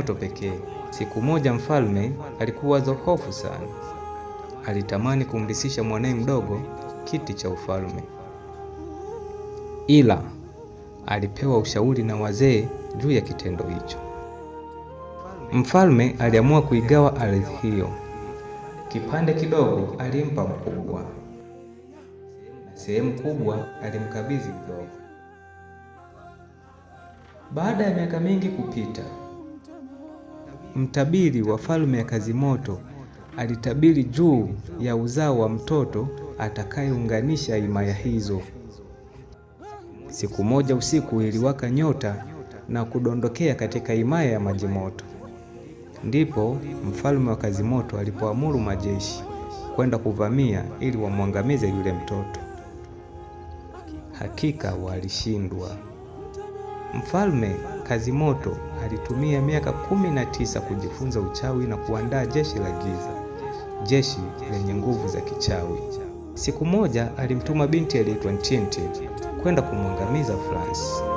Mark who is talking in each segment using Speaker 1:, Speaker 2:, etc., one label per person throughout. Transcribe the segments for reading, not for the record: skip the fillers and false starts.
Speaker 1: moto pekee. Siku moja mfalme alikuwa hofu sana. Alitamani kumrithisha mwanae mdogo kiti cha ufalme, ila alipewa ushauri na wazee juu ya kitendo hicho. Mfalme aliamua kuigawa ardhi hiyo. Kipande kidogo alimpa mkubwa na sehemu kubwa alimkabidhi mdogo. Baada ya miaka mingi kupita, mtabiri wa falme ya Kazimoto alitabiri juu ya uzao wa mtoto atakayeunganisha himaya hizo. Siku moja usiku iliwaka nyota na kudondokea katika himaya ya Majimoto. Ndipo mfalme wa Kazimoto alipoamuru majeshi kwenda kuvamia ili wamwangamize yule mtoto. Hakika walishindwa. Mfalme Kazimoto alitumia miaka 19 kujifunza uchawi na kuandaa jeshi la giza, jeshi lenye nguvu za kichawi. Siku moja alimtuma binti aliyeitwa Tintin kwenda kumwangamiza France.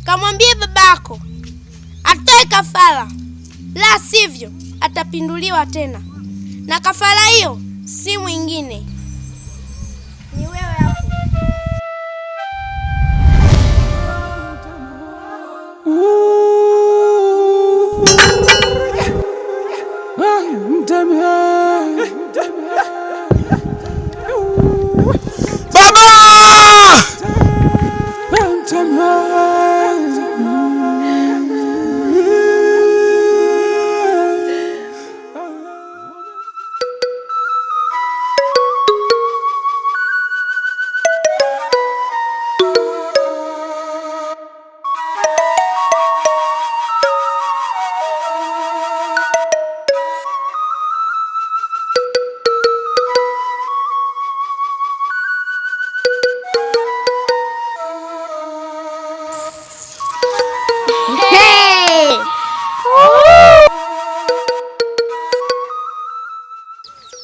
Speaker 2: Kamwambie babako atoe kafara, la sivyo atapinduliwa tena, na kafara hiyo si mwingine, ni wewe hapo.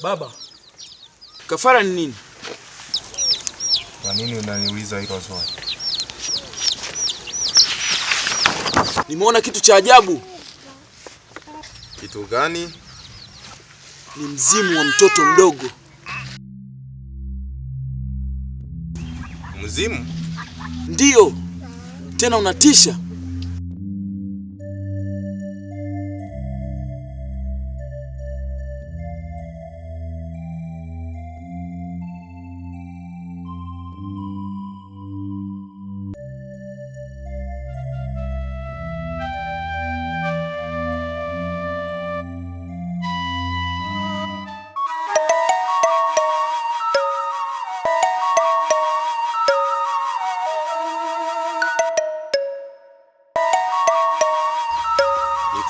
Speaker 3: Baba, kafara ni nini?
Speaker 4: Kwa nini unaniuliza hilo swali?
Speaker 3: Nimeona kitu cha ajabu.
Speaker 4: Kitu gani?
Speaker 3: Ni mzimu wa mtoto mdogo.
Speaker 4: Mzimu?
Speaker 3: Ndiyo. Tena unatisha.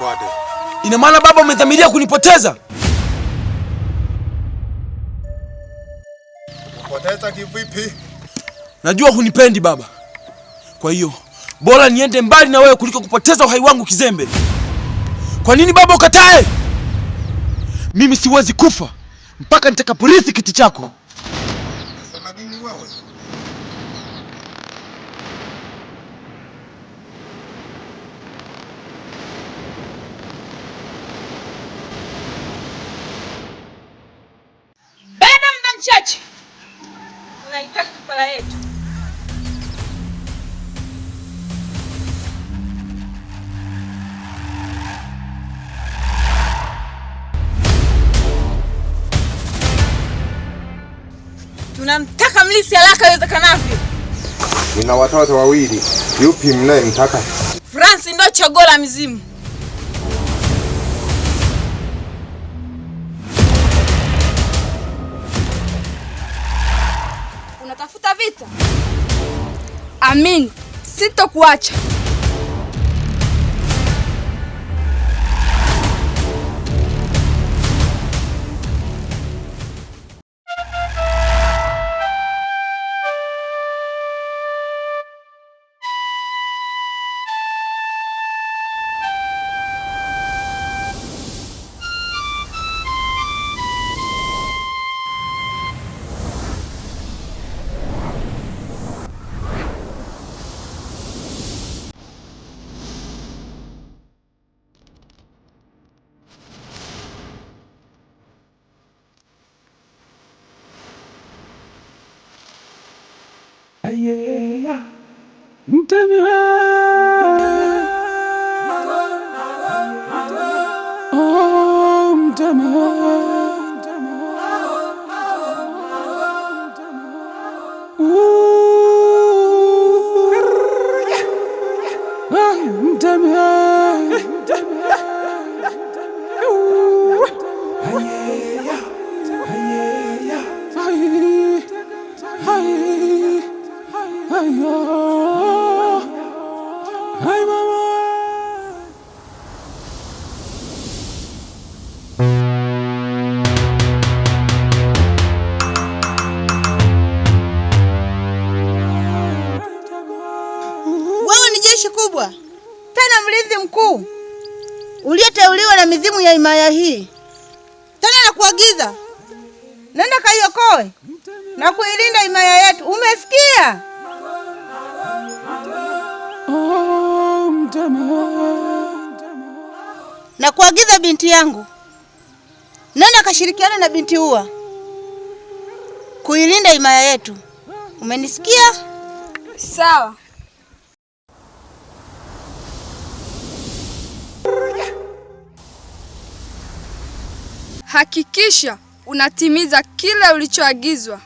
Speaker 4: Nifuate.
Speaker 3: Ina maana baba umedhamiria kunipoteza?
Speaker 4: Kupoteza kivipi?
Speaker 3: Najua hunipendi baba. Kwa hiyo bora niende mbali na wewe kuliko kupoteza uhai wangu kizembe. Kwa nini baba ukatae? Mimi siwezi kufa mpaka nitakaporithi kiti chako.
Speaker 4: Unasema nini wewe?
Speaker 2: Chachi, unaitaka kafara yetu. Tunamtaka mlisi haraka iwezekanavyo.
Speaker 4: Nina watoto wawili. Yupi mnayemtaka?
Speaker 2: France ndio chaguo la mizimu. Unatafuta vita? Amin, sitokuacha.
Speaker 5: Kubwa tena mlinzi mkuu uliyeteuliwa na mizimu ya himaya hii. Tena nakuagiza, nenda kaiokoe na kuilinda himaya yetu, umesikia? Nakuagiza binti yangu, nenda kashirikiana na binti Ua kuilinda himaya yetu, umenisikia?
Speaker 2: Sawa. Hakikisha unatimiza kile ulichoagizwa.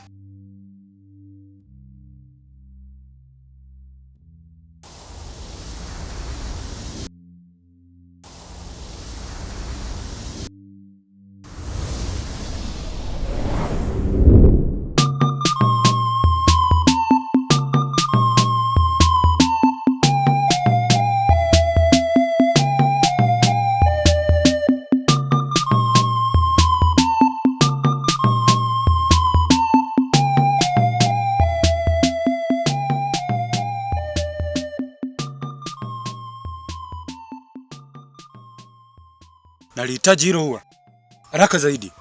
Speaker 3: Nalihitaji hilo Ua. Haraka zaidi.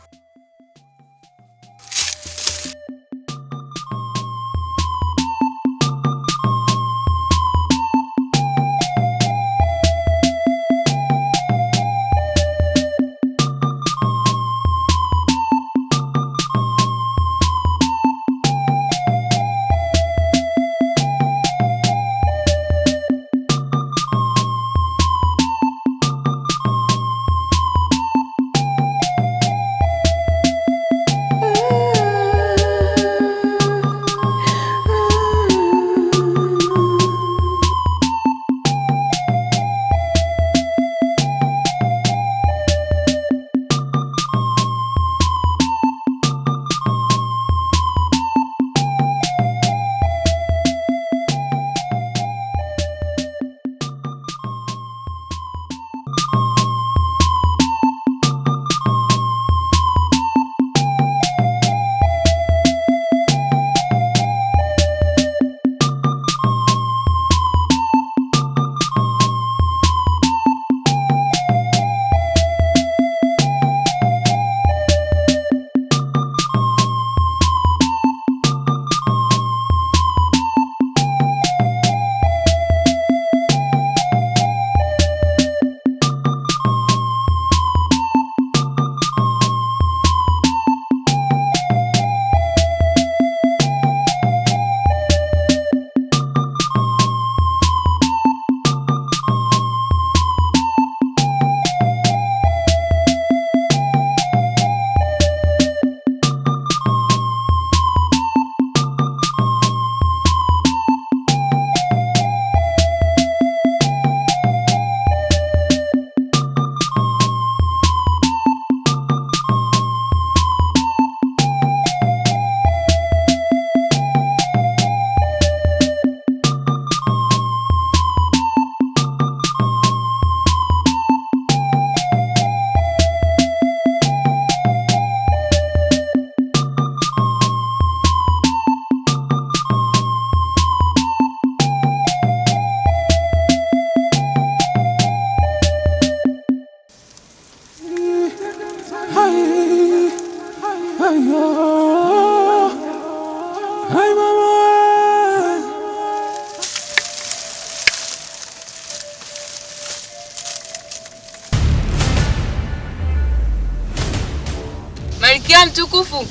Speaker 6: mtukufu.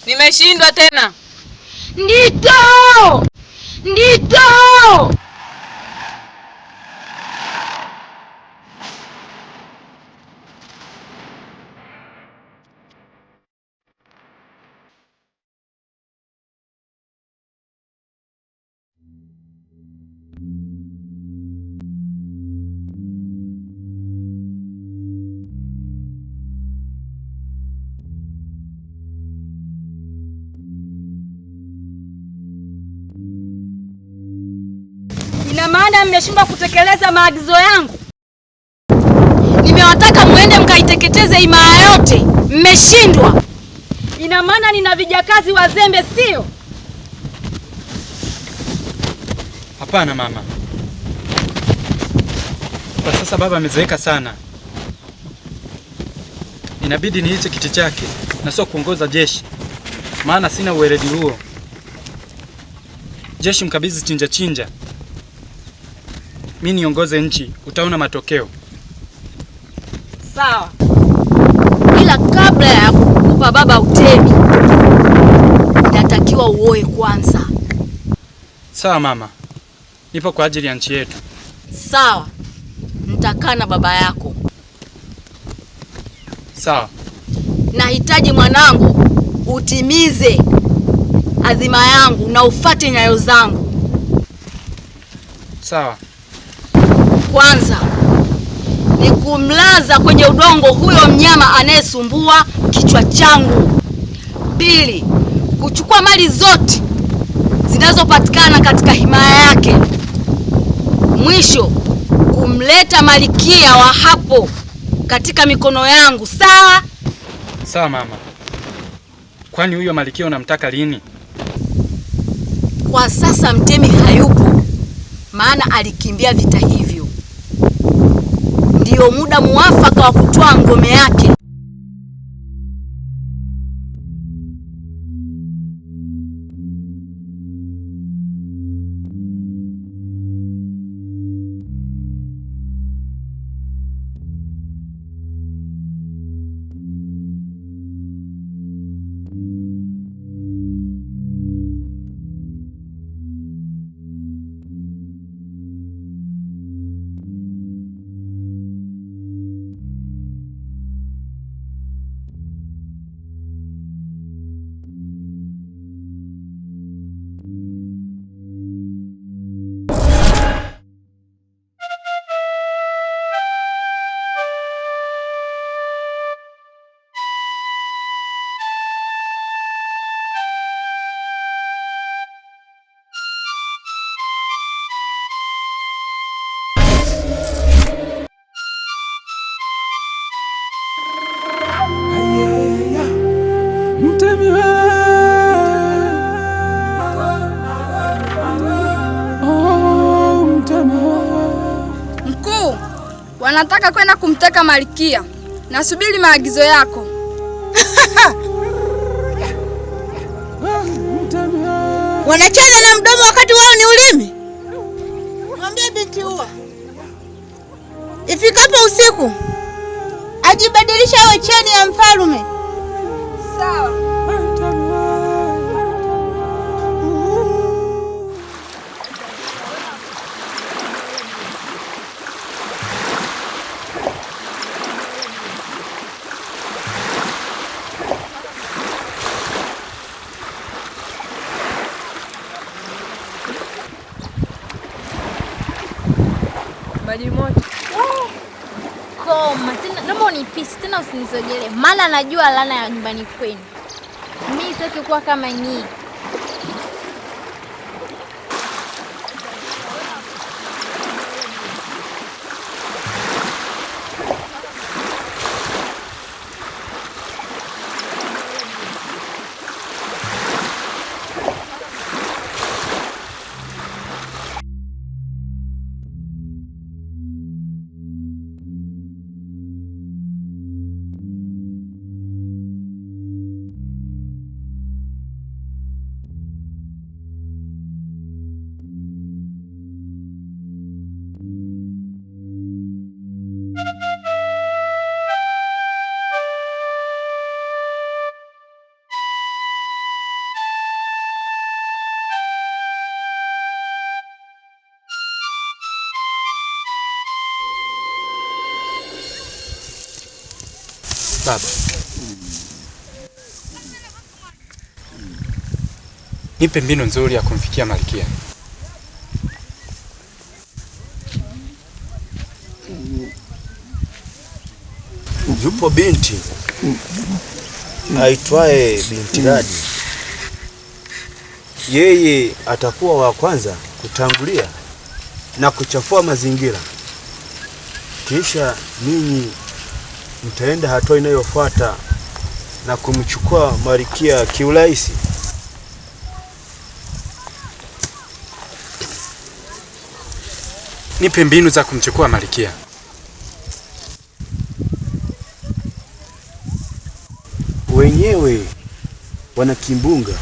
Speaker 6: Nimeshindwa tena.
Speaker 2: Ndito! Ndito! Ina maana mmeshindwa kutekeleza maagizo yangu? Nimewataka muende mkaiteketeze himaya yote, mmeshindwa. Ina maana nina vijakazi wazembe, sio?
Speaker 7: Hapana mama. Kwa sasa baba amezeeka sana. Inabidi niiche kiti chake na sio kuongoza jeshi. Maana sina uweledi huo. Jeshi mkabidhi chinja chinja. Mimi niongoze nchi, utaona matokeo.
Speaker 2: Sawa. Ila kabla ya kukupa baba utemi, inatakiwa uoe kwanza.
Speaker 7: Sawa mama. Nipo kwa ajili ya nchi yetu.
Speaker 2: Sawa. Nitakaa na baba yako.
Speaker 7: Sawa.
Speaker 2: Nahitaji mwanangu utimize azima yangu na ufate nyayo zangu.
Speaker 7: Sawa.
Speaker 2: Kwanza ni kumlaza kwenye udongo huyo mnyama anayesumbua kichwa changu. Pili, kuchukua mali zote zinazopatikana katika himaya yake. Mwisho, kumleta Malkia wa hapo katika mikono yangu. Sawa?
Speaker 7: Sawa mama. Kwani huyo Malkia unamtaka lini?
Speaker 2: Kwa sasa mtemi hayupo, maana alikimbia vita hivyo. Ndiyo muda muafaka wa kutoa ngome yake. Mkuu, wanataka kwenda kumteka Malkia. Nasubiri maagizo yako.
Speaker 5: Wanachana na mdomo wakati wao ni ulimi. Mwambie binti huwa ifikapo usiku ajibadilisha awe cheni ya mfalme.
Speaker 2: Sawa.
Speaker 6: Maji moto.
Speaker 8: Koma tena, naomba unipisi tena, usinisogelee maana najua laana ya nyumbani kwenu. Mimi sitaki kuwa kama nyinyi.
Speaker 7: Baba, nipe mbinu nzuri ya kumfikia Malkia.
Speaker 9: Yupo binti aitwaye Binti Radi. Yeye atakuwa wa kwanza kutangulia na kuchafua mazingira, kisha ninyi mtaenda hatua inayofuata na kumchukua Malkia kiurahisi.
Speaker 7: Nipe mbinu za kumchukua Malkia.
Speaker 9: Wenyewe wana kimbunga,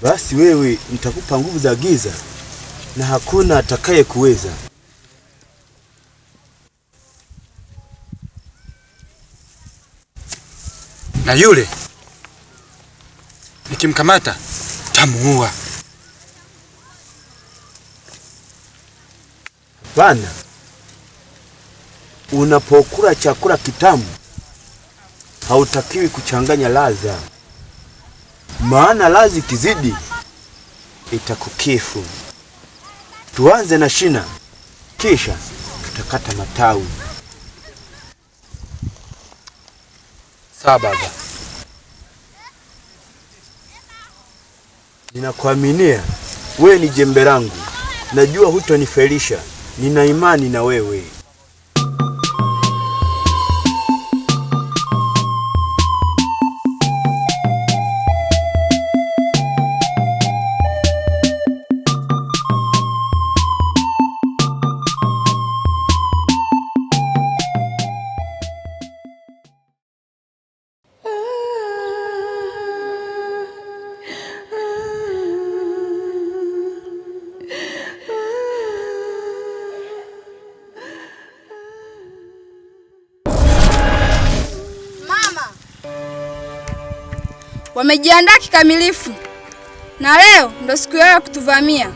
Speaker 9: basi wewe nitakupa nguvu za giza na hakuna atakaye kuweza.
Speaker 7: Na yule nikimkamata tamuua.
Speaker 9: Bana, unapokula chakula kitamu hautakiwi kuchanganya ladha, maana ladha kizidi itakukifu. Tuanze na shina, kisha tutakata matawi.
Speaker 7: Sawa baba.
Speaker 9: Ninakuaminia, wewe ni jembe langu. Najua hutonifelisha. Nina imani na wewe.
Speaker 5: Wamejiandaa kikamilifu na leo ndo siku yao ya kutuvamia.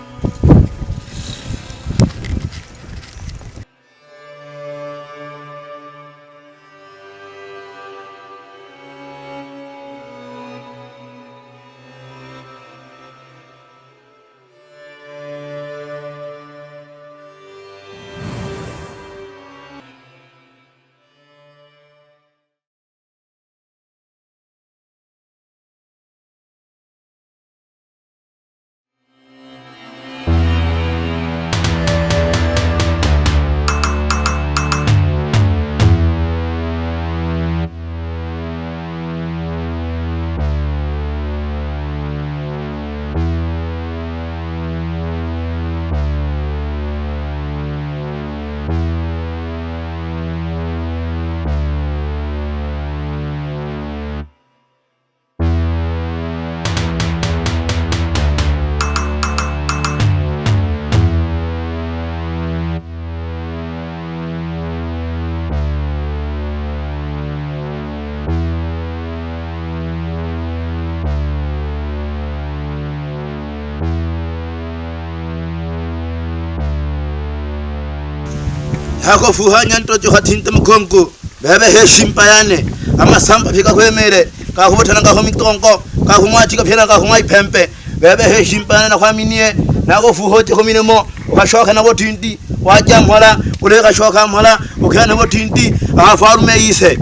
Speaker 9: Hako fuhanya ntojo hatinta mkongo bebe heshimpa yane ama samba fika kwemere ka hubotana ka homitongo ka humwachi ka phena ka humai pempe bebe heshimpa yane na kwaminie na go fuhote hominemo ukashoka na botindi waja mhola ule kashoka mhola ukana botindi afarume yise.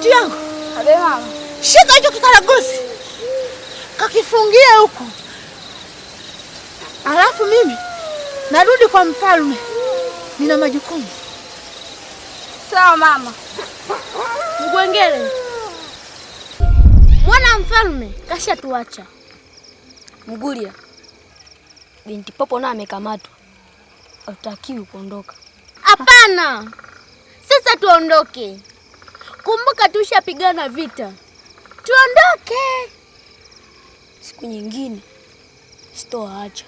Speaker 5: Binti yangu.
Speaker 2: Abe mama.
Speaker 5: Shika hicho kikaragosi. Kakifungie huko. Alafu mimi narudi kwa mfalme. Nina majukumu.
Speaker 2: Sawa mama.
Speaker 8: Mgwengele. Mwana mfalme kasha tuacha.
Speaker 2: Mgulia. Binti Popo na amekamatwa. Hatakiwi kuondoka.
Speaker 8: Hapana. Sasa tuondoke. Kumbuka tushapigana vita. Tuondoke.
Speaker 2: Siku nyingine sitowaacha.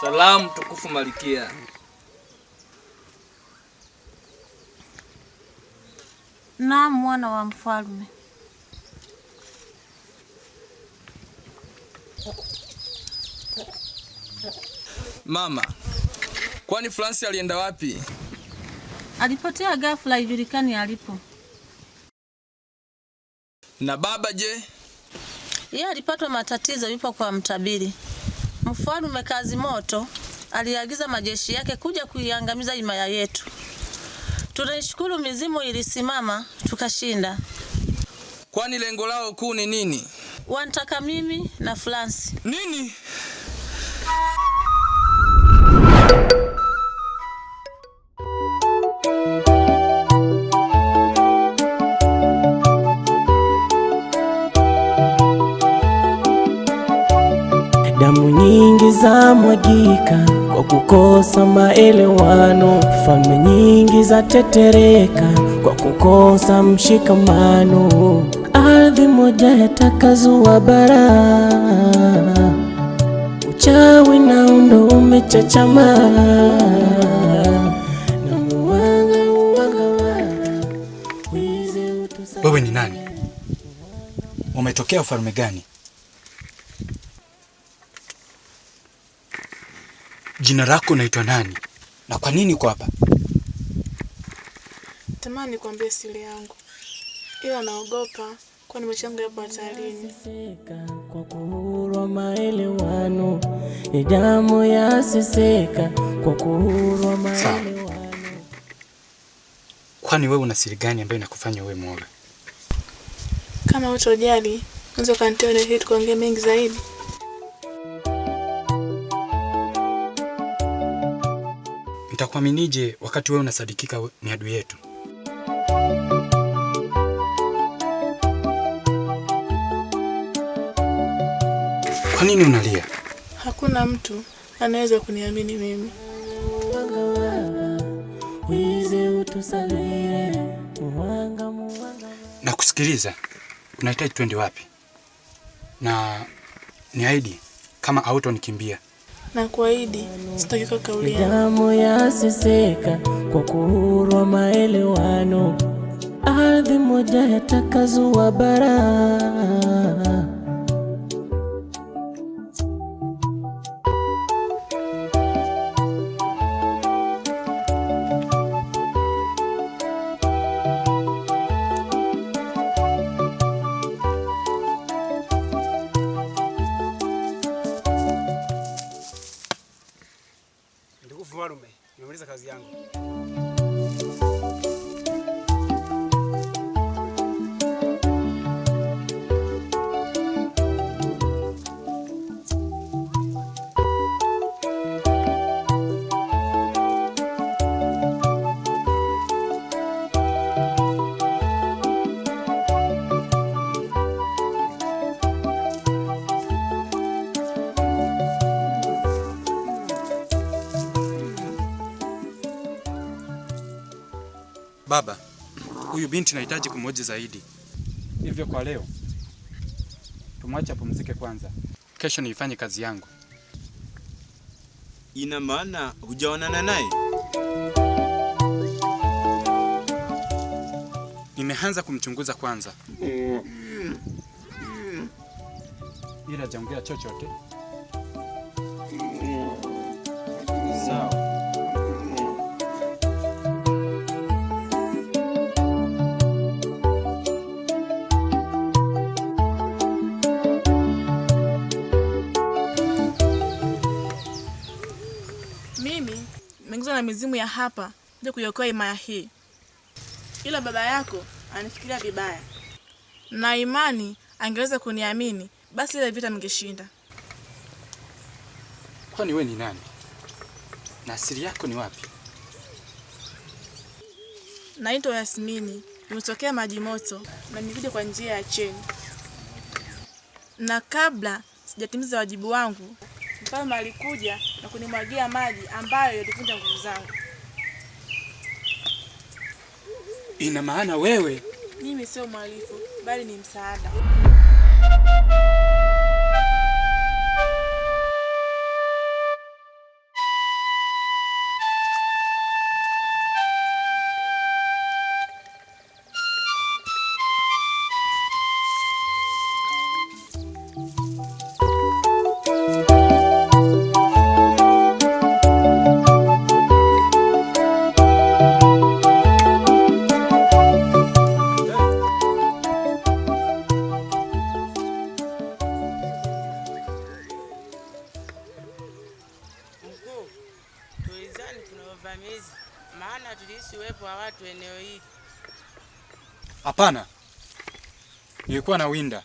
Speaker 10: Salamu tukufu Malikia.
Speaker 5: Naam, mwana wa mfalme.
Speaker 10: Mama, kwani Fransi alienda wapi?
Speaker 5: Alipotea ghafla, haijulikani alipo.
Speaker 10: Na baba je?
Speaker 5: Yeye alipatwa matatizo, yupo kwa mtabiri. Mfalme Kazimoto aliagiza majeshi yake kuja kuiangamiza himaya yetu. Tunashukuru mizimu ilisimama tukashinda.
Speaker 10: Kwani lengo lao kuu ni nini?
Speaker 5: Wanataka mimi na Fransi.
Speaker 10: Nini?
Speaker 11: Damu nyingi za mwagika kwa kukosa maelewano, falme nyingi za tetereka kwa kukosa mshikamano, ardhi moja yatakazua bara, uchawi na undo umechachama.
Speaker 7: Wewe ni nani? Umetokea ufalme gani? Jina lako naitwa nani? Na kwa nini uko hapa?
Speaker 6: Tamani kuambia siri yangu, ila naogopa kwani maisha yangu yapo hatarini.
Speaker 11: Kwa kuhurwa maelewano, damu yaseseka kwa kuhurwa maelewano.
Speaker 7: Kwani wewe una siri gani ambayo inakufanya uwe mwoga?
Speaker 6: Kama utojali, unaweza kanitoa hii tukaongea mengi zaidi.
Speaker 7: Nitakuaminije wakati wewe unasadikika ni adui yetu? Kwa nini unalia?
Speaker 6: Hakuna mtu anaweza kuniamini mimi.
Speaker 7: Na kusikiliza, unahitaji twende wapi? Na niahidi kama hautonikimbia.
Speaker 6: Na kuahidi sitaki kauli yangu.
Speaker 11: Damu yaseseka kwa kuhurwa maelewano, ardhi moja yatakazua bara,
Speaker 7: Baba, huyu binti nahitaji kumhoji zaidi. Hivyo kwa leo tumwache apumzike kwanza. Kesho niifanye kazi yangu.
Speaker 3: Ina maana hujaonana naye?
Speaker 7: Nimeanza kumchunguza kwanza. Ila hajaongea chochote.
Speaker 3: Sawa.
Speaker 6: Mimi nimeingizwa na mizimu ya hapa ndio kuiokoa himaya hii, ila baba yako anifikiria vibaya, na imani angeweza kuniamini, basi ile vita ningeshinda.
Speaker 7: Kwani wewe ni nani? Na asili yako ni wapi?
Speaker 6: Naitwa Yasmini, nimetokea Maji Moto na nimekuja kwa njia ya cheni. Na kabla sijatimiza wajibu wangu, mfalme alikuja na kunimwagia maji ambayo yalivunja nguvu zangu.
Speaker 7: Ina maana wewe?
Speaker 6: Mimi sio mhalifu, bali ni msaada.
Speaker 12: Maana tulisi uwepo wa watu eneo hili.
Speaker 7: Hapana. Nilikuwa na winda.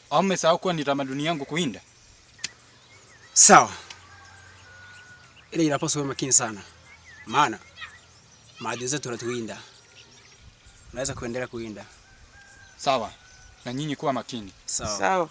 Speaker 7: Au mmesahau kuwa ni tamaduni yangu kuwinda?
Speaker 13: Sawa. Ile inapaswa uwe makini sana. Maana maadui zetu wanatuwinda. Unaweza kuendelea kuwinda.
Speaker 7: Sawa. Na nyinyi kuwa makini.
Speaker 13: Sawa.
Speaker 12: Sawa.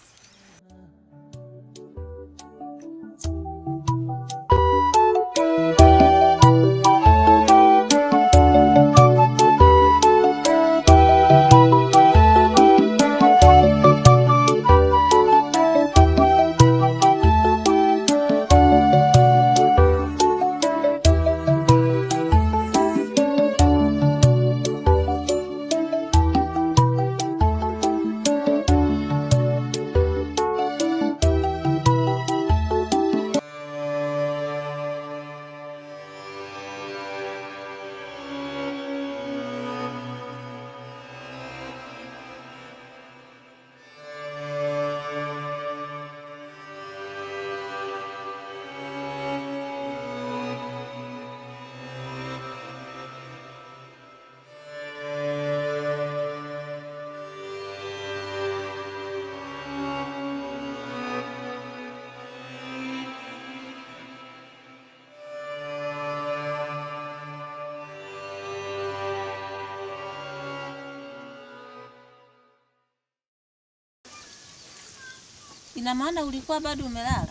Speaker 5: Ina maana ulikuwa bado umelala?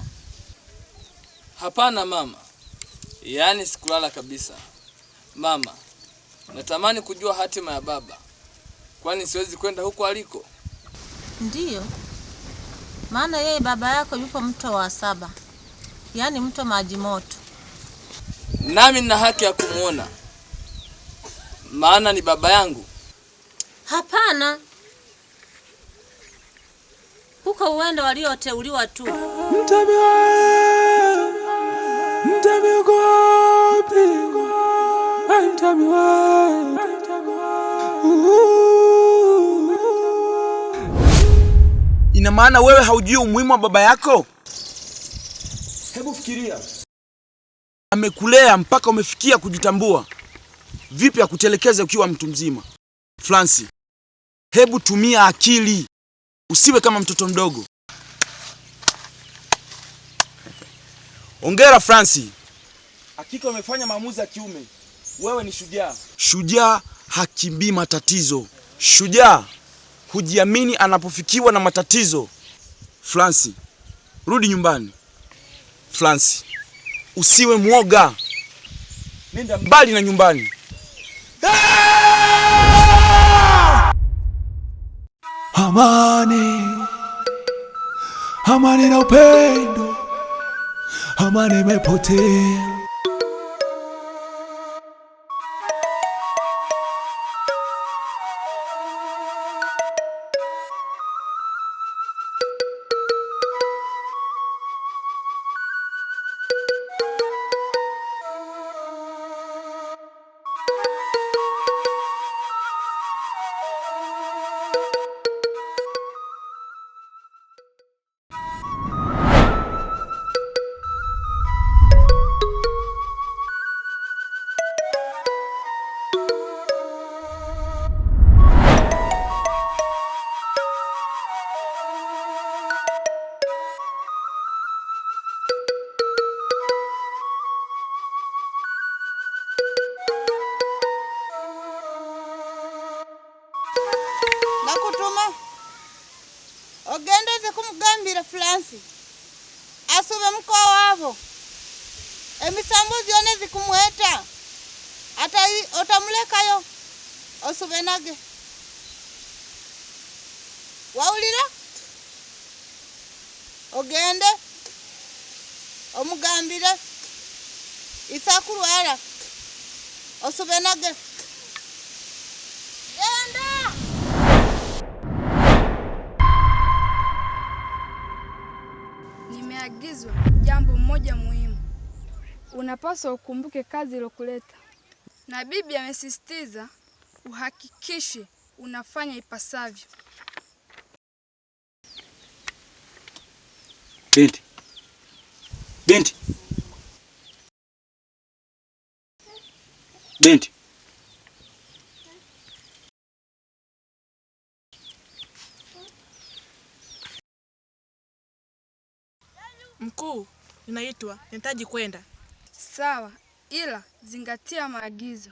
Speaker 10: Hapana mama, yaani sikulala kabisa. Mama, natamani kujua hatima ya baba. Kwani siwezi kwenda huko aliko?
Speaker 5: Ndiyo. Maana yeye baba yako yupo mto wa 7. Yaani mto Maji Moto.
Speaker 10: Nami nina haki ya kumuona. Maana ni baba yangu.
Speaker 5: Hapana. Huko uende walioteuliwa tu.
Speaker 3: Ina maana wewe haujui umuhimu wa baba yako? Hebu fikiria. Amekulea mpaka umefikia kujitambua. vipi akutelekeze ukiwa mtu mzima? Francis, hebu tumia akili. Usiwe kama mtoto mdogo. Hongera Francis. Hakika umefanya maamuzi ya kiume. Wewe ni shujaa. Shujaa hakimbii matatizo. Shujaa hujiamini anapofikiwa na matatizo. Francis, rudi nyumbani. Francis, usiwe mwoga. Nenda mbali na nyumbani.
Speaker 14: Amani, amani na upendo, amani imepotea.
Speaker 5: Nakutuma ogendeze kumugambira Francis asube mko wavo emisambo zione zikumweta ata otamulekayo osube nage wawulira ogende omugambire isakulwala osube nage genda.
Speaker 15: Nimeagizwa jambo moja muhimu. Unapaswa ukumbuke kazi ilokuleta, na bibi amesisitiza uhakikishe unafanya ipasavyo.
Speaker 7: Binti. Binti. Binti.
Speaker 6: Mkuu, ninaitwa. Nahitaji kwenda.
Speaker 15: Sawa, ila zingatia maagizo.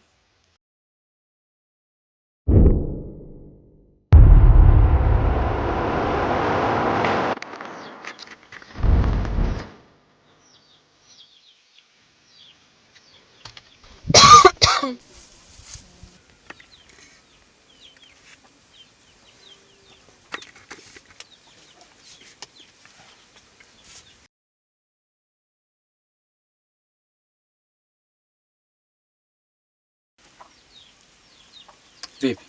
Speaker 7: Vipi?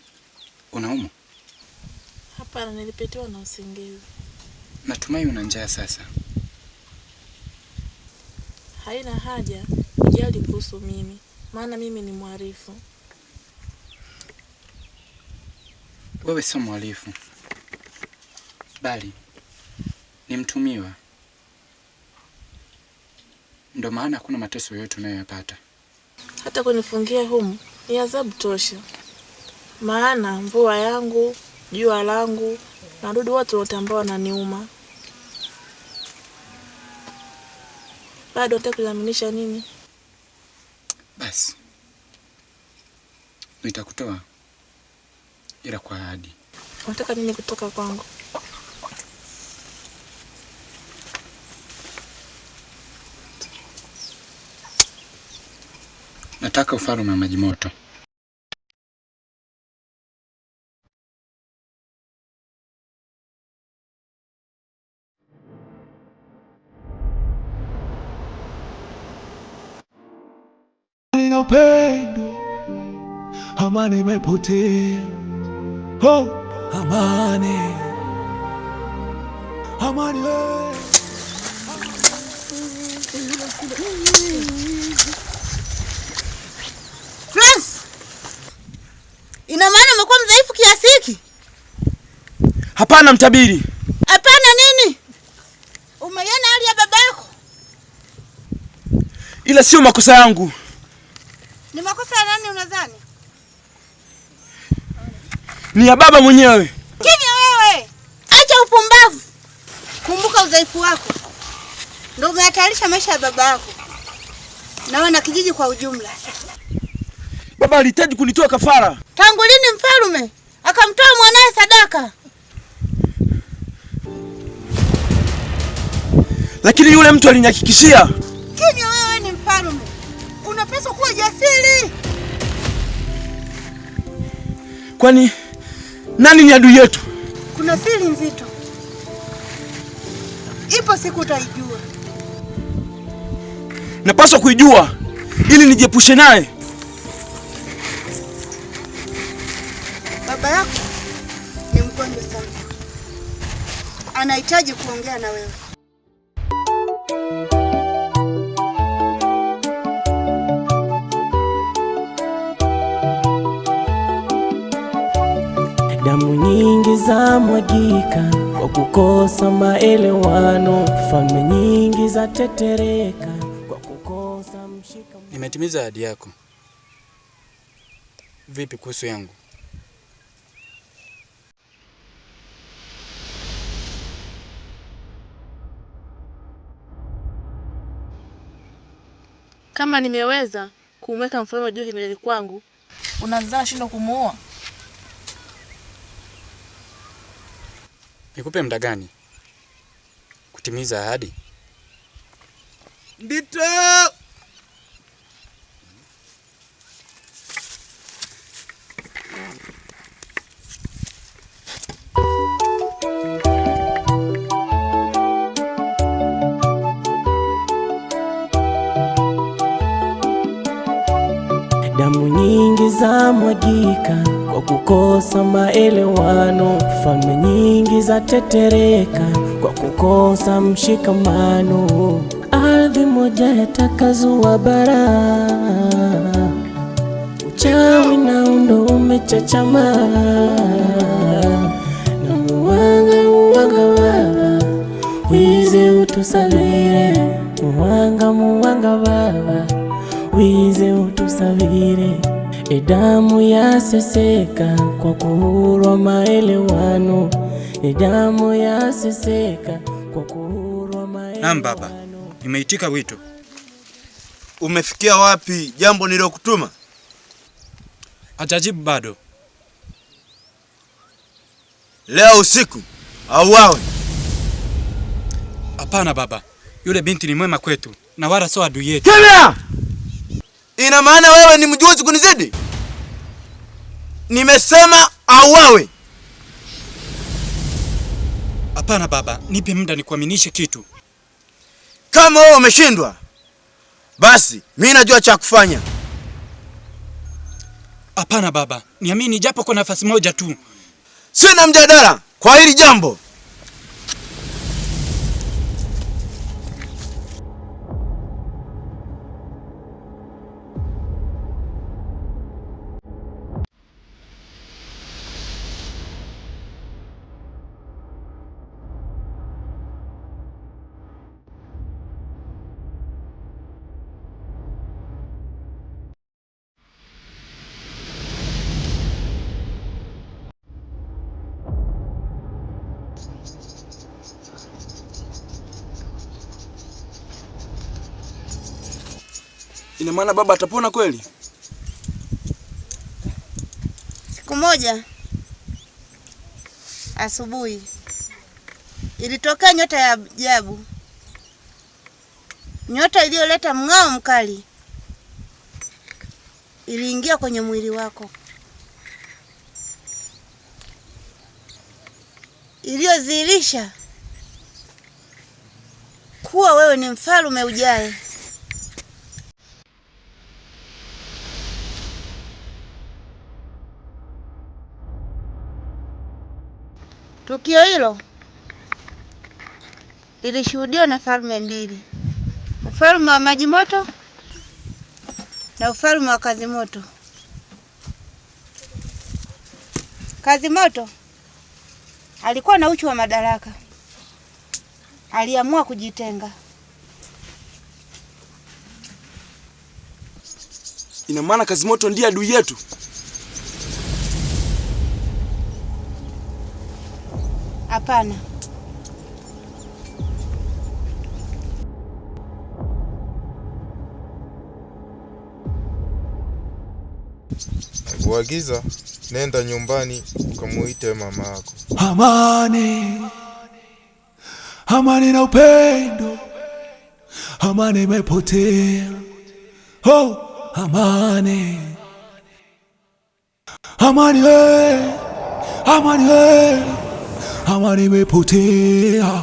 Speaker 7: Unaumwa?
Speaker 6: Hapana, nilipitiwa na usingizi.
Speaker 7: Natumai una njaa sasa.
Speaker 6: Haina haja kujali kuhusu mimi, maana mimi ni mhalifu.
Speaker 7: Wewe sio mhalifu, bali ni mtumiwa. Ndio maana hakuna mateso yoyote unayoyapata.
Speaker 6: Hata kunifungia humu ni adhabu tosha. Maana mvua yangu, jua langu, na wadudu wote wote ambao wananiuma. Bado nataka kuaminisha nini?
Speaker 7: Basi nitakutoa, ila kwa ahadi.
Speaker 6: Unataka nini kutoka kwangu?
Speaker 7: Nataka ufalme wa maji moto.
Speaker 14: Upendo, amani imepotea. Oh, amani, amani wewe.
Speaker 5: Francis, ina maana umekuwa mdhaifu kiasi hiki?
Speaker 3: Hapana mtabiri.
Speaker 5: Hapana nini? Umeiona hali ya babako?
Speaker 3: Ila sio makosa yangu.
Speaker 5: Ni makosa ya nani unadhani?
Speaker 3: Ni ya baba mwenyewe.
Speaker 5: Kimya wewe. Acha upumbavu. Kumbuka udhaifu wako. Ndio umehatarisha maisha ya baba yako. Na wana kijiji kwa ujumla.
Speaker 3: Baba alihitaji kunitoa kafara.
Speaker 5: Tangu lini mfalme akamtoa mwanae sadaka?
Speaker 3: Lakini yule mtu alinihakikishia.
Speaker 5: Kimya wewe, ni mfalme. Unapaswa kuwa jasiri.
Speaker 3: Kwani nani ni adui yetu?
Speaker 5: Kuna siri nzito. Ipo siku utaijua.
Speaker 3: Napaswa kuijua ili nijiepushe naye.
Speaker 5: Baba yako ni mgonjwa sana. Anahitaji kuongea na wewe.
Speaker 11: Damu nyingi za mwagika kwa kukosa maelewano, falme nyingi za tetereka kwa kukosa mshikamano.
Speaker 7: Nimetimiza ahadi yako. Vipi kuhusu yangu?
Speaker 6: Kama nimeweza kumweka mfalme juu kileleni kwangu, unazaa shindo kumuoa?
Speaker 7: Nikupe muda gani kutimiza ahadi?
Speaker 3: Ndito.
Speaker 11: Damu nyingi za mwagika kwa kukosa maelewano, falme nyingi za tetereka kwa kukosa mshikamano. Ardhi moja yatakazua bara, uchawi na undo umechachama, na muwanga baba, wize utusavire, muwanga baba, wize utusavire. Damu yaseseka kwa kuhurwa maelewano, damu yaseseka kwa kuhurwa maelewano.
Speaker 7: Naam baba, nimeitika wito.
Speaker 9: Umefikia wapi jambo nilokutuma?
Speaker 7: Hajajibu bado.
Speaker 9: Leo usiku auawe.
Speaker 7: Hapana baba, yule binti ni mwema kwetu na wala sio adui yetu.
Speaker 9: Kimya! Ina maana wewe ni mjuzi kunizidi? Nimesema auawe.
Speaker 7: Hapana baba, nipe muda nikuaminishe kitu.
Speaker 9: Kama wewe umeshindwa, basi mimi najua cha kufanya.
Speaker 7: Hapana baba, niamini japo kwa nafasi moja tu.
Speaker 9: Sina mjadala kwa hili jambo.
Speaker 3: Ina maana baba atapona kweli?
Speaker 5: Siku moja asubuhi ilitokea nyota ya ajabu, nyota iliyoleta mng'ao mkali. Iliingia kwenye mwili wako, iliyodhihirisha kuwa wewe ni mfalme ujaye. Tukio hilo lilishuhudiwa na falme mbili, ufalme wa maji moto na ufalme wa kazi moto. Kazi moto alikuwa na uchu wa madaraka, aliamua kujitenga.
Speaker 3: Ina maana Kazimoto ndiye adui yetu?
Speaker 5: Hapana.
Speaker 4: Nakuagiza nenda nyumbani ukamuite mama yako.
Speaker 14: Amani, amani na upendo, amani imepotea. Oh, amani, amani we, amani we, amani imepotea.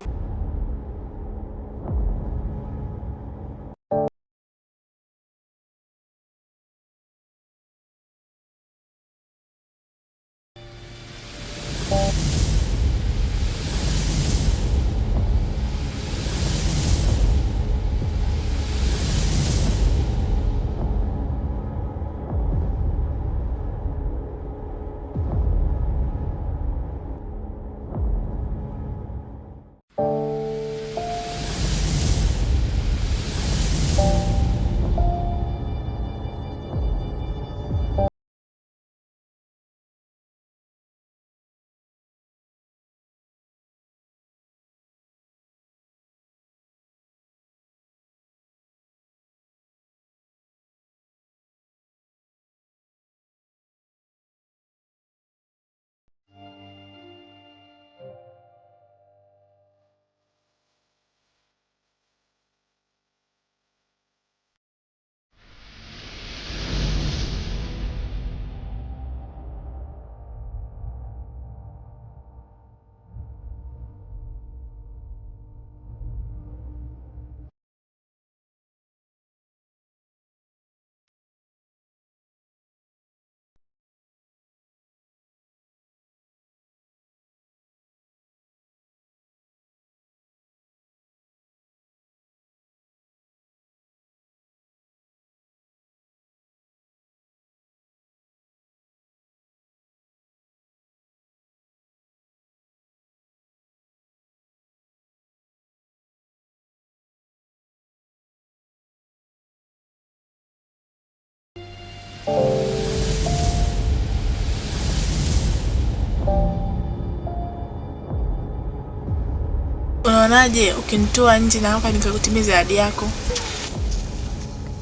Speaker 6: Unaonaje ukinitoa nje na hapa nikakutimiza ahadi yako?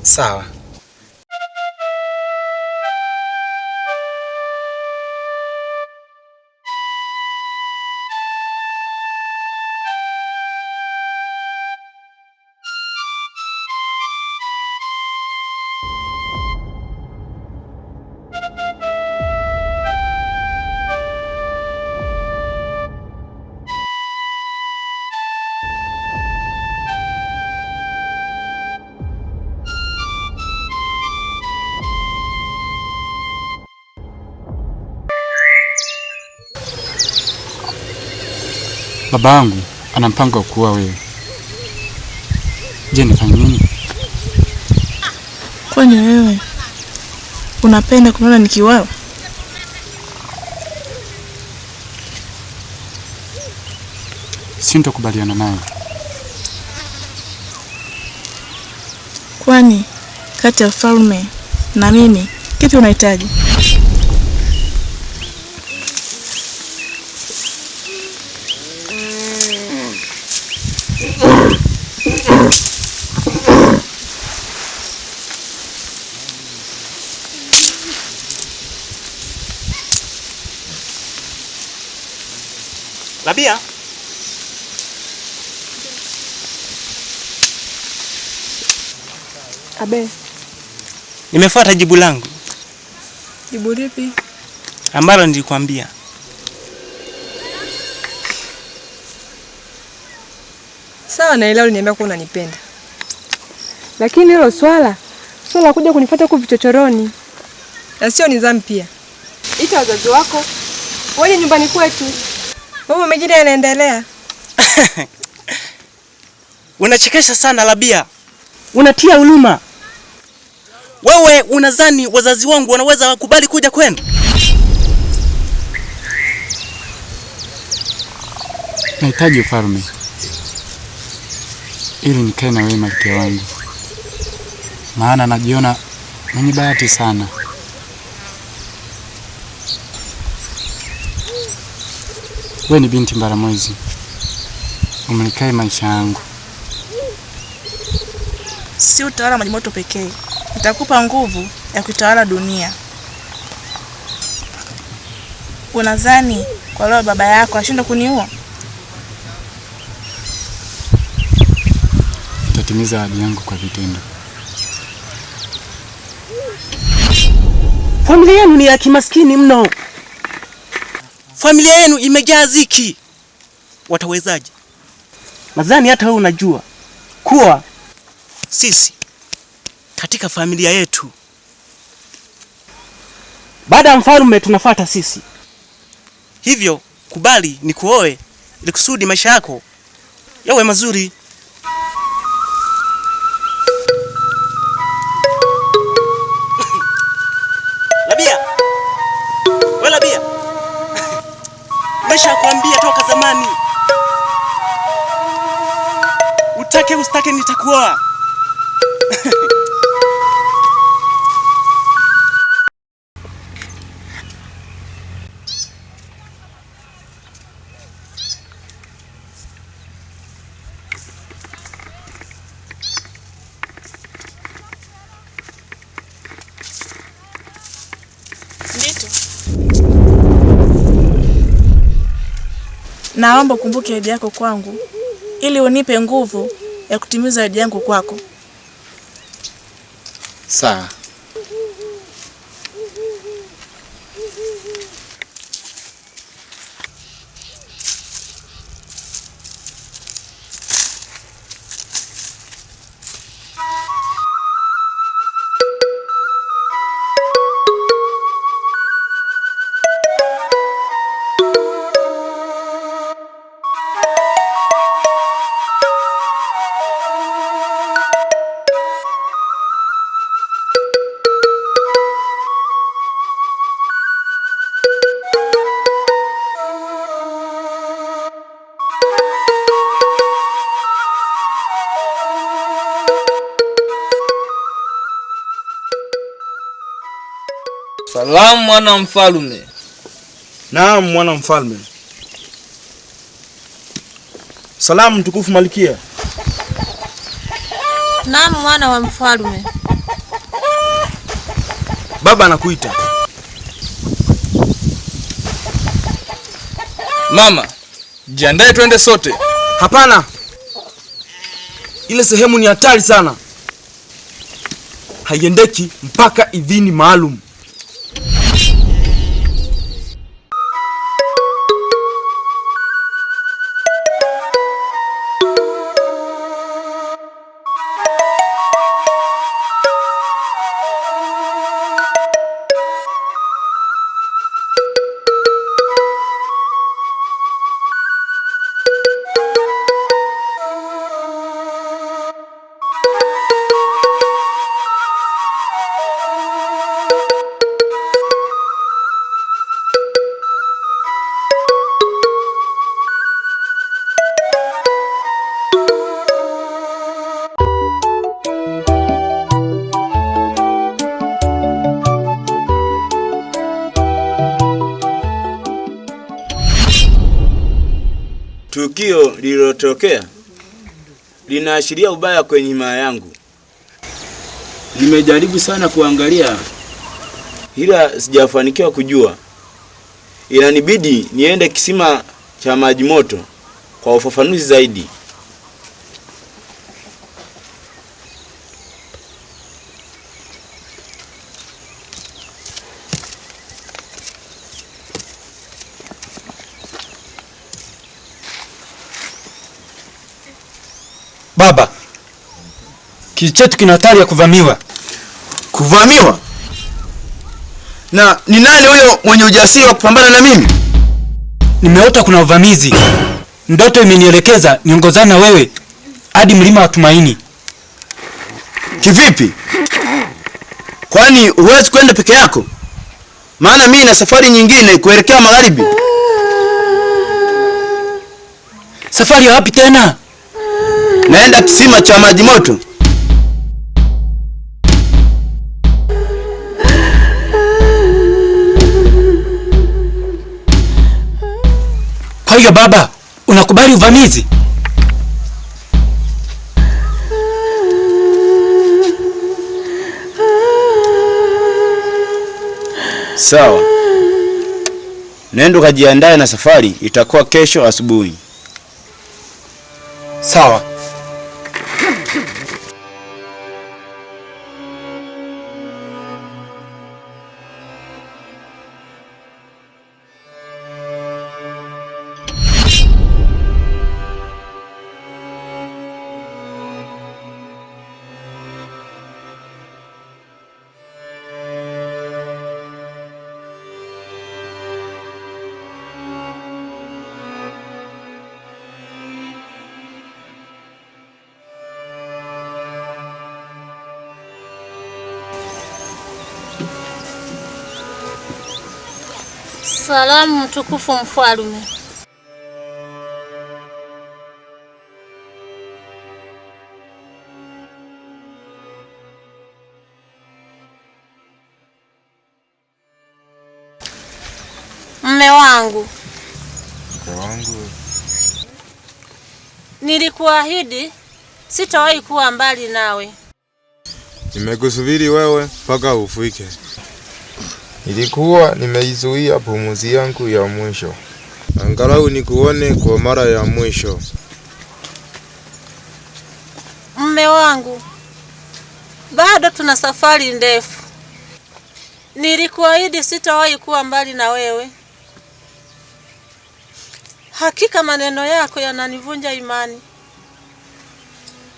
Speaker 13: Sawa.
Speaker 7: Baba yangu ana mpango wa kuua wewe. Je, nifanye nini?
Speaker 6: Kwani wewe unapenda kuniona nikiuawa?
Speaker 7: Sintokubaliana naye.
Speaker 6: Kwani kati ya ufalme na mimi kipi unahitaji?
Speaker 13: Labia.
Speaker 6: Abe.
Speaker 13: Nimefuata jibu langu.
Speaker 6: Jibu lipi?
Speaker 13: Ambalo nilikwambia.
Speaker 16: Sawa, naelewa uliniambia kuwa unanipenda. Lakini hilo swala kuja kunifuata huko vichochoroni. Na sio nidhamu pia. Ita wazazi wako. Waje nyumbani kwetu. Mambo mengine yanaendelea.
Speaker 13: Unachekesha sana Labia. Unatia huruma. Wewe unadhani wazazi wangu wanaweza wakubali kuja kwenu?
Speaker 7: Nahitaji ufalme ili nikae na wewe malkia wangu. Maana najiona Mwenye bahati sana. Wewe ni binti Mbaramwezi. Umelikai maisha yangu.
Speaker 6: Si utawala maji moto pekee, itakupa nguvu ya kuitawala dunia. Unadhani kwa leo baba yako ashindwa kuniua?
Speaker 7: Nitatimiza ahadi yangu kwa vitendo.
Speaker 13: Familia yenu ni ya kimaskini mno. Familia yenu imejaa ziki. Watawezaje? Nadhani hata wewe unajua kuwa sisi katika familia yetu, baada ya mfalme tunafuata sisi. Hivyo kubali ni kuoe ili kusudi maisha yako yawe mazuri. Labia. Wewe Labia. Maisha kuambia toka zamani. Utake usitake nitakuoa.
Speaker 6: Ndito. Naomba ukumbuke ahadi yako kwangu ili unipe nguvu ya kutimiza ahadi yangu kwako.
Speaker 7: Sawa.
Speaker 10: Salamu mwana mfalme.
Speaker 3: Naam mwana mfalme. Salamu mtukufu Malkia.
Speaker 5: Naam mwana wa mfalme.
Speaker 3: Baba anakuita.
Speaker 10: Mama, jiandae twende sote.
Speaker 3: Hapana. Ile sehemu ni hatari sana. Haiendeki mpaka idhini maalum.
Speaker 9: Tukio lililotokea linaashiria ubaya kwenye himaya yangu. Nimejaribu sana kuangalia ila sijafanikiwa kujua. Inanibidi niende kisima cha maji moto kwa ufafanuzi zaidi.
Speaker 7: Baba, kijiji chetu kina hatari ya kuvamiwa.
Speaker 9: Kuvamiwa? Na ni nani huyo mwenye ujasiri wa kupambana na mimi?
Speaker 7: Nimeota kuna uvamizi. Ndoto imenielekeza niongozane na wewe hadi mlima wa Tumaini.
Speaker 9: Kivipi? Kwani huwezi kwenda peke yako? Maana mimi na safari nyingine kuelekea magharibi.
Speaker 7: Safari ya wapi tena?
Speaker 9: Naenda kisima cha maji moto.
Speaker 7: Kwa hiyo baba, unakubali uvamizi?
Speaker 17: Sawa. Nenda kajiandae na safari itakuwa kesho asubuhi.
Speaker 7: Sawa.
Speaker 18: Salamu mtukufu mfalme. Mme wangu. Nilikuahidi sitawahi kuwa mbali nawe.
Speaker 4: Nimekusubiri wewe mpaka ufike. Nilikuwa nimeizuia pumuzi yangu ya mwisho. Angalau nikuone kwa mara ya mwisho.
Speaker 18: Mme wangu, bado tuna safari ndefu. Nilikuahidi sitawahi kuwa mbali na wewe. Hakika maneno yako yananivunja imani.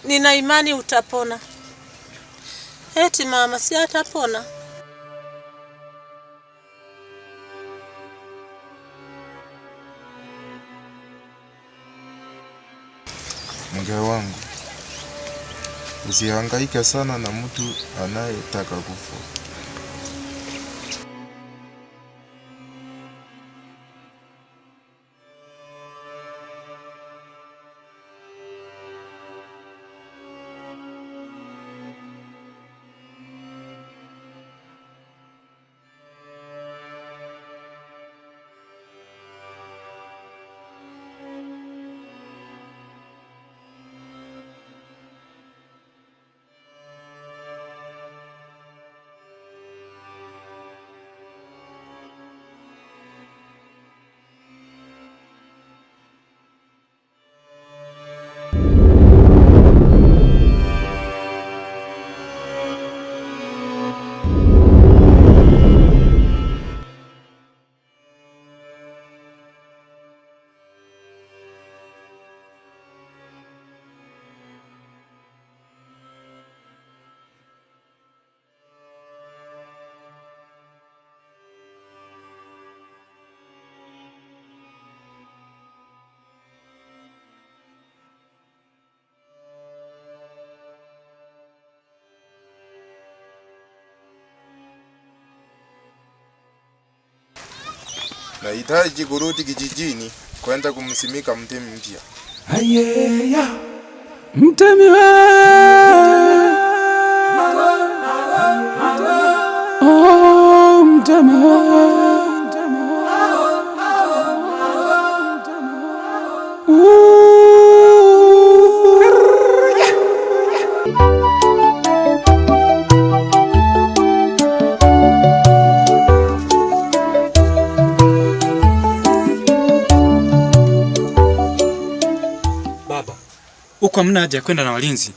Speaker 18: Nina imani utapona. Eti mama, si atapona?
Speaker 4: Mke wangu, usihangaike sana na mtu anayetaka kufa. Nahitaji kurudi kijijini kwenda kumsimika mtemi mpya.
Speaker 14: Ayeya, mtemi we. Oh, mtemi we.
Speaker 7: Huko hamna haja kwenda na walinzi.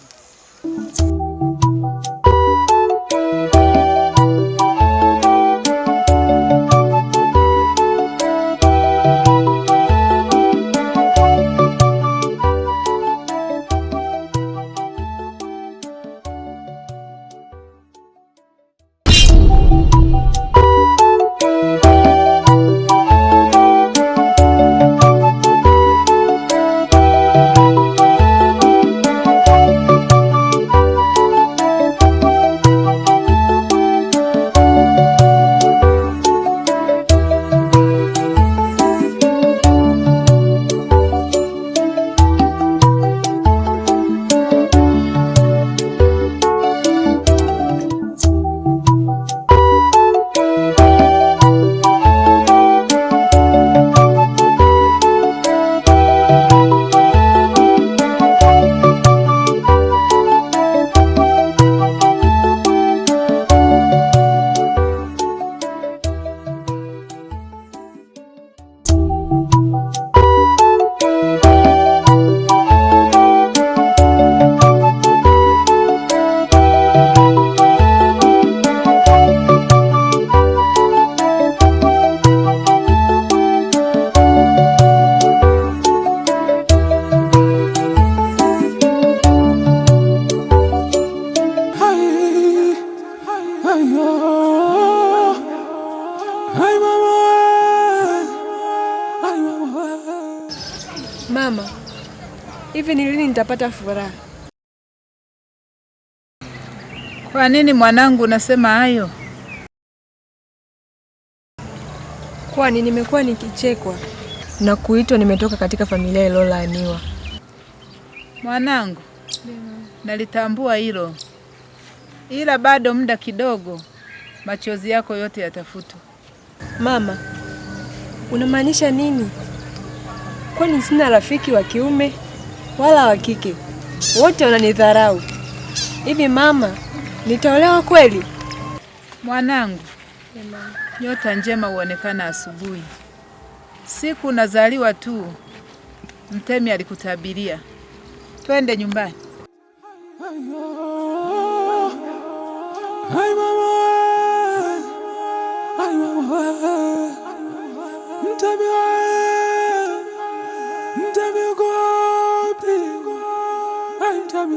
Speaker 16: Mama, hivi ni lini nitapata furaha?
Speaker 12: Kwa nini mwanangu unasema hayo?
Speaker 16: Kwani nimekuwa nikichekwa na kuitwa nimetoka katika familia iliyolaaniwa.
Speaker 12: Mwanangu, nalitambua hilo, ila bado muda kidogo, machozi yako yote yatafutwa.
Speaker 16: Mama, unamaanisha nini? Kwani sina rafiki wa kiume wala wa kike, wote wananidharau. Hivi mama, nitaolewa kweli?
Speaker 12: Mwanangu, nyota njema huonekana asubuhi. Siku unazaliwa tu, mtemi alikutabiria. Twende nyumbani.
Speaker 14: Hai mama, hai mama, mtemi uko wapi? Hai mtemi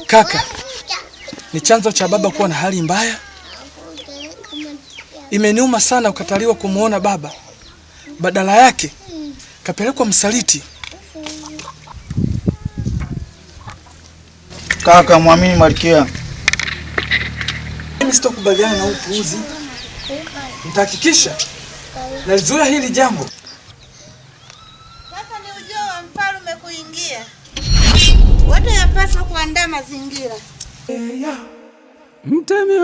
Speaker 3: Kaka, ni chanzo cha baba kuwa na hali mbaya. Imeniuma sana ukataliwa kumuona baba. Badala yake kapelekwa msaliti.
Speaker 9: Kaka, muamini Malkia.
Speaker 3: Mimi sitokubaliana na upuuzi. Nitahakikisha nalizuia hili jambo.
Speaker 5: Sasa ni ujio wa mfalme kuingia. Wote yapaswa kuandaa mazingira.
Speaker 14: Mtemi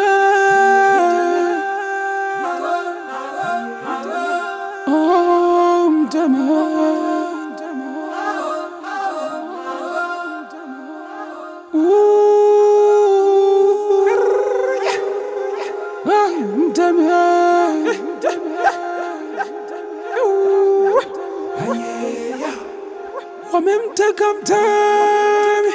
Speaker 14: wamemteka mtemi.